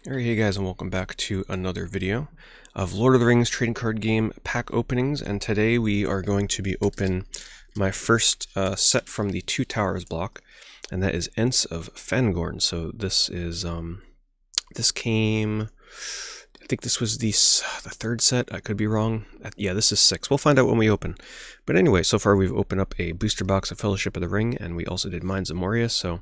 Alright, hey guys, and welcome back to another video of Lord of the Rings trading card game pack openings. And today we are going to be open my first set from the Two Towers block, and that is Ents of Fangorn. So this is this came, I think this was the third set. I could be wrong. Yeah, this is 6. We'll find out when we open. But anyway, so far we've opened up a booster box of Fellowship of the Ring, and we also did Mines of Moria. So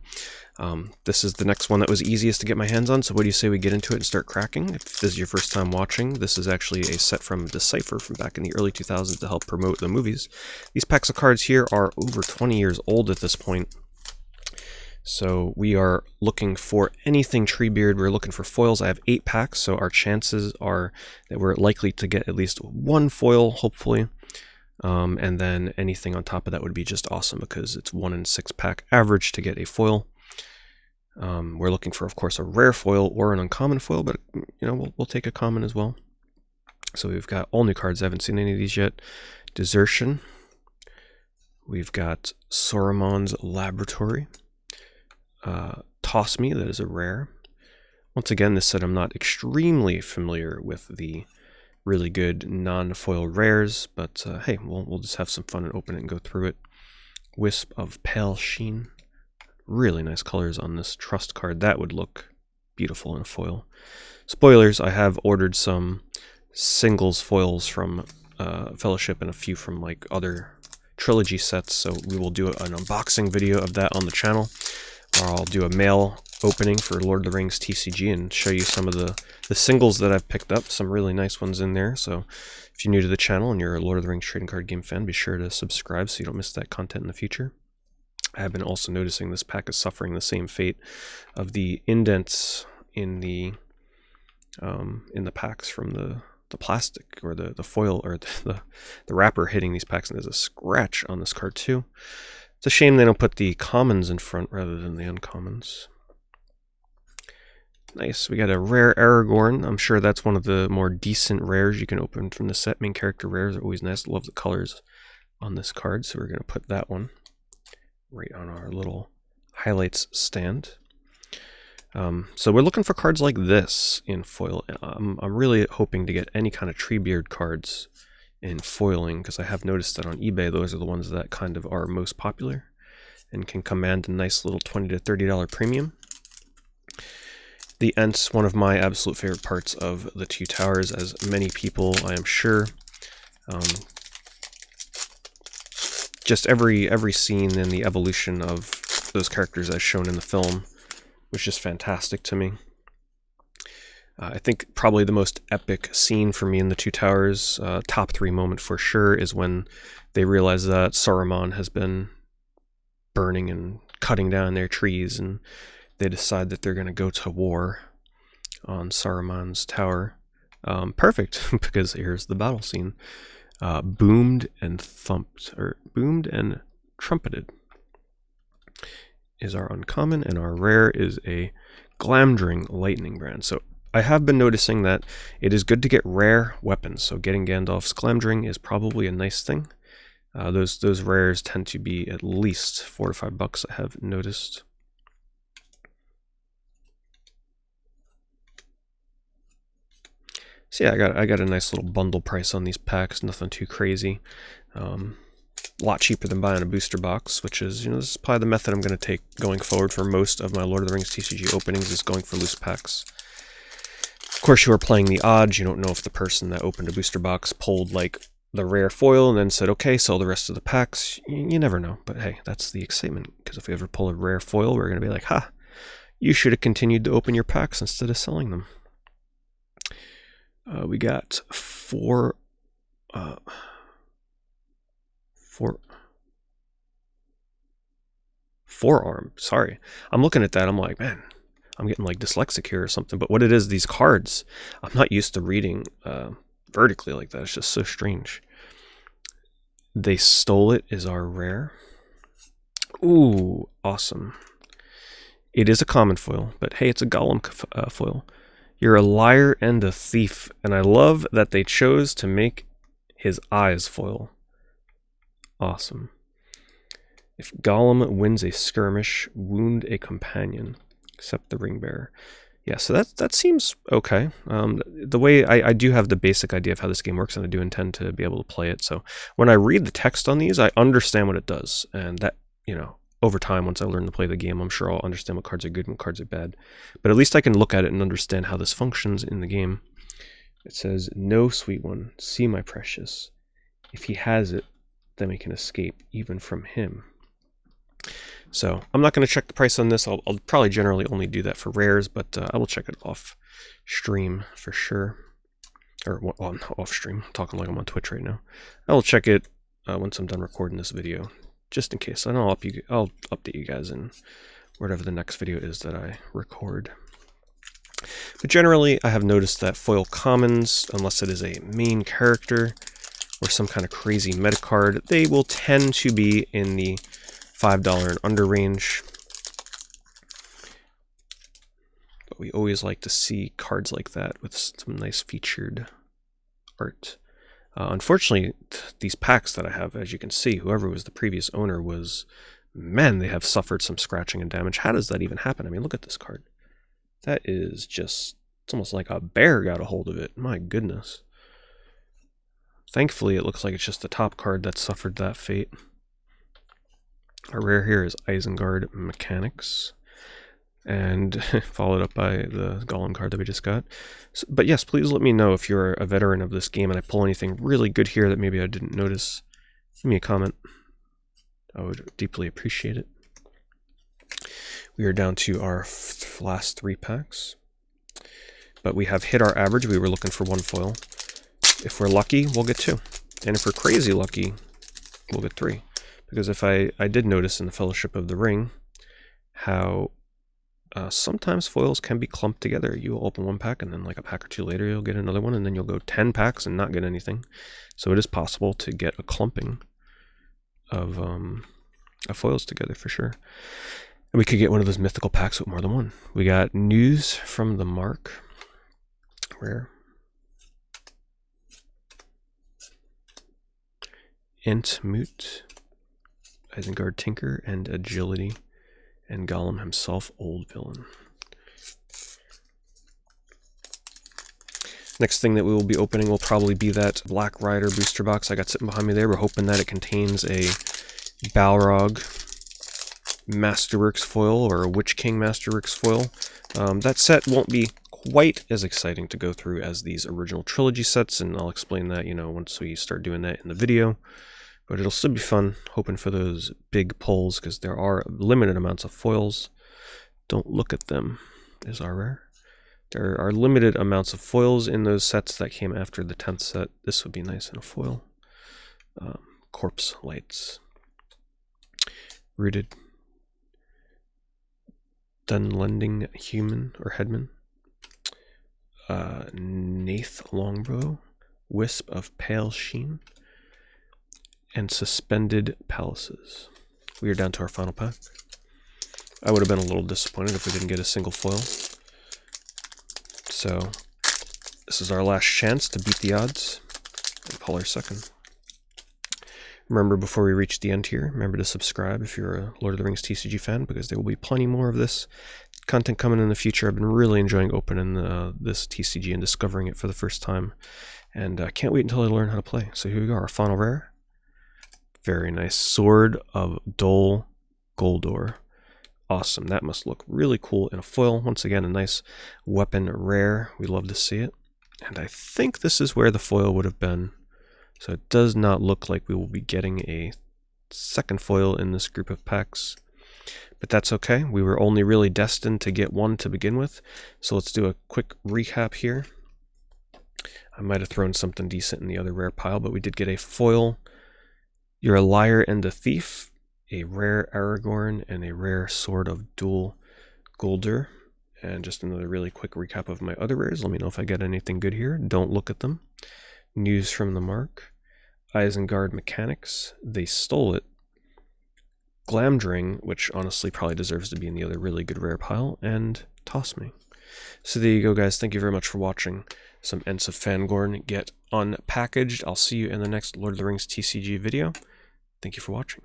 this is the next one that was easiest to get my hands on. So what do you say we get into it and start cracking? If this is your first time watching, this is actually a set from Decipher from back in the early 2000s to help promote the movies. These packs of cards here are over 20 years old at this point. So we are looking for anything Treebeard. We're looking for foils. I have 8 packs, so our chances are that we're likely to get at least one foil, hopefully. And then anything on top of that would be just awesome because it's 1 in 6 pack average to get a foil. We're looking for, of course, a rare foil or an uncommon foil, but you know, we'll take a common as well. So we've got all new cards. I haven't seen any of these yet. Desertion. We've got Saruman's Laboratory. Toss Me, that is a rare. Once again, this set I'm not extremely familiar with the really good non-foil rares, but hey, we'll just have some fun and open it and go through it. Wisp of Pale Sheen. Really nice colors on this trust card. That would look beautiful in a foil. Spoilers, I have ordered some singles foils from Fellowship and a few from like other trilogy sets, so we will do an unboxing video of that on the channel. Or I'll do a mail opening for Lord of the Rings TCG and show you some of the singles that I've picked up. Some really nice ones in there. So if you're new to the channel and you're a Lord of the Rings trading card game fan, be sure to subscribe so you don't miss that content in the future. I have been also noticing this pack is suffering the same fate of the indents in the packs from the plastic or the foil or the wrapper hitting these packs, and there's a scratch on this card too. It's a shame they don't put the commons in front rather than the uncommons. Nice, we got a rare Aragorn. I'm sure that's one of the more decent rares you can open from the set. Main character rares are always nice. Love the colors on this card, so we're going to put that one right on our little highlights stand. So we're looking for cards like this in foil. I'm really hoping to get any kind of Treebeard cards in foiling, because I have noticed that on eBay those are the ones that kind of are most popular and can command a nice little $20 to $30 premium. The Ents, one of my absolute favorite parts of the Two Towers, as many people I am sure. Just every scene and the evolution of those characters as shown in the film was just fantastic to me. I think probably the most epic scene for me in the Two Towers, top 3 moment for sure, is when they realize that Saruman has been burning and cutting down their trees, and they decide that they're going to go to war on Saruman's tower. Perfect, because here's the battle scene. Boomed and thumped, or boomed and trumpeted is our uncommon, and our rare is a Glamdring Lightning Brand. So I have been noticing that it is good to get rare weapons, so getting Gandalf's Glamdring is probably a nice thing. Those rares tend to be at least $4 to $5, I have noticed. So yeah, I got a nice little bundle price on these packs, nothing too crazy. A lot cheaper than buying a booster box, which is, this is probably the method I'm going to take going forward for most of my Lord of the Rings TCG openings, is going for loose packs. Of course, you are playing the odds. You don't know if the person that opened a booster box pulled like the rare foil and then said, okay, sell the rest of the packs. You never know. But hey, that's the excitement, because if we ever pull a rare foil, we're going to be like, ha, you should have continued to open your packs instead of selling them. We got forearm. Sorry, I'm looking at that. I'm like, man, I'm getting like dyslexic here or something. But what it is, these cards, I'm not used to reading vertically like that. It's just so strange. They Stole It is our rare. Ooh, awesome. It is a common foil, but hey, it's a Gollum foil. You're a liar and a thief, and I love that they chose to make his eyes foil. Awesome. If Gollum wins a skirmish, wound a companion, except the ring bearer. Yeah, so that seems okay. The way I do have the basic idea of how this game works, and I do intend to be able to play it. So when I read the text on these, I understand what it does, and that, you know, over time, once I learn to play the game, I'm sure I'll understand what cards are good and what cards are bad. But at least I can look at it and understand how this functions in the game. It says, "No, sweet one, see my precious. If he has it, then we can escape even from him." So I'm not going to check the price on this. I'll probably generally only do that for rares, but I will check it off stream for sure. Or, well, I'm not off stream. I'm talking like I'm on Twitch right now. I will check it once I'm done recording this video, just in case. And I'll update you guys in whatever the next video is that I record. But generally, I have noticed that foil commons, unless it is a main character or some kind of crazy meta card, they will tend to be in the $5 and under range. But we always like to see cards like that with some nice featured art. Unfortunately, these packs that I have, as you can see, whoever was the previous owner was, man, they have suffered some scratching and damage. How does that even happen? I mean, look at this card. That is just, it's almost like a bear got a hold of it. My goodness. Thankfully, it looks like it's just the top card that suffered that fate. Our rare here is Isengard Mechanics, and followed up by the Golem card that we just got. So, but yes, please let me know if you're a veteran of this game and I pull anything really good here that maybe I didn't notice. Give me a comment. I would deeply appreciate it. We are down to our last 3 packs, but we have hit our average. We were looking for 1 foil. If we're lucky, we'll get 2, and if we're crazy lucky, we'll get 3. Because if I did notice in the Fellowship of the Ring how sometimes foils can be clumped together. You'll open 1 pack, and then like a pack or 2 later you'll get another one, and then you'll go 10 packs and not get anything. So it is possible to get a clumping of foils together for sure. And we could get one of those mythical packs with more than 1. We got News from the Mark. Rare. Entmoot. Isengard Tinker, and Agility, and Gollum himself, Old Villain. Next thing that we will be opening will probably be that Black Rider booster box I got sitting behind me there. We're hoping that it contains a Balrog Masterworks foil or a Witch King Masterworks foil. That set won't be quite as exciting to go through as these original trilogy sets, and I'll explain that, you know, once we start doing that in the video. But it'll still be fun, hoping for those big pulls, because there are limited amounts of foils. Don't look at them, is our rare. There are limited amounts of foils in those sets that came after the 10th set. This would be nice in a foil. Corpse Lights. Rooted. Dunlending Human, or Headman. Nath Longbow. Wisp of Pale Sheen. And Suspended Palaces. We are down to our final pack. I would have been a little disappointed if we didn't get a single foil. So, this is our last chance to beat the odds and pull our second. Remember, before we reach the end here, remember to subscribe if you're a Lord of the Rings TCG fan, because there will be plenty more of this content coming in the future. I've been really enjoying opening this TCG and discovering it for the first time. And I can't wait until I learn how to play. So here we go, our final rare. Very nice. Sword of Dol Guldur. Awesome. That must look really cool in a foil. Once again, a nice weapon rare. We love to see it. And I think this is where the foil would have been. So it does not look like we will be getting a second foil in this group of packs. But that's okay. We were only really destined to get 1 to begin with. So let's do a quick recap here. I might have thrown something decent in the other rare pile, but we did get a foil. You're a Liar and a Thief, a rare Aragorn, and a rare Sword of Dol Guldur. And just another really quick recap of my other rares. Let me know if I get anything good here. Don't look at them. News from the Mark. Isengard Mechanics. They Stole It. Glamdring, which honestly probably deserves to be in the other really good rare pile. And Toss Me. So there you go, guys. Thank you very much for watching some Ents of Fangorn get unpackaged. I'll see you in the next Lord of the Rings TCG video. Thank you for watching.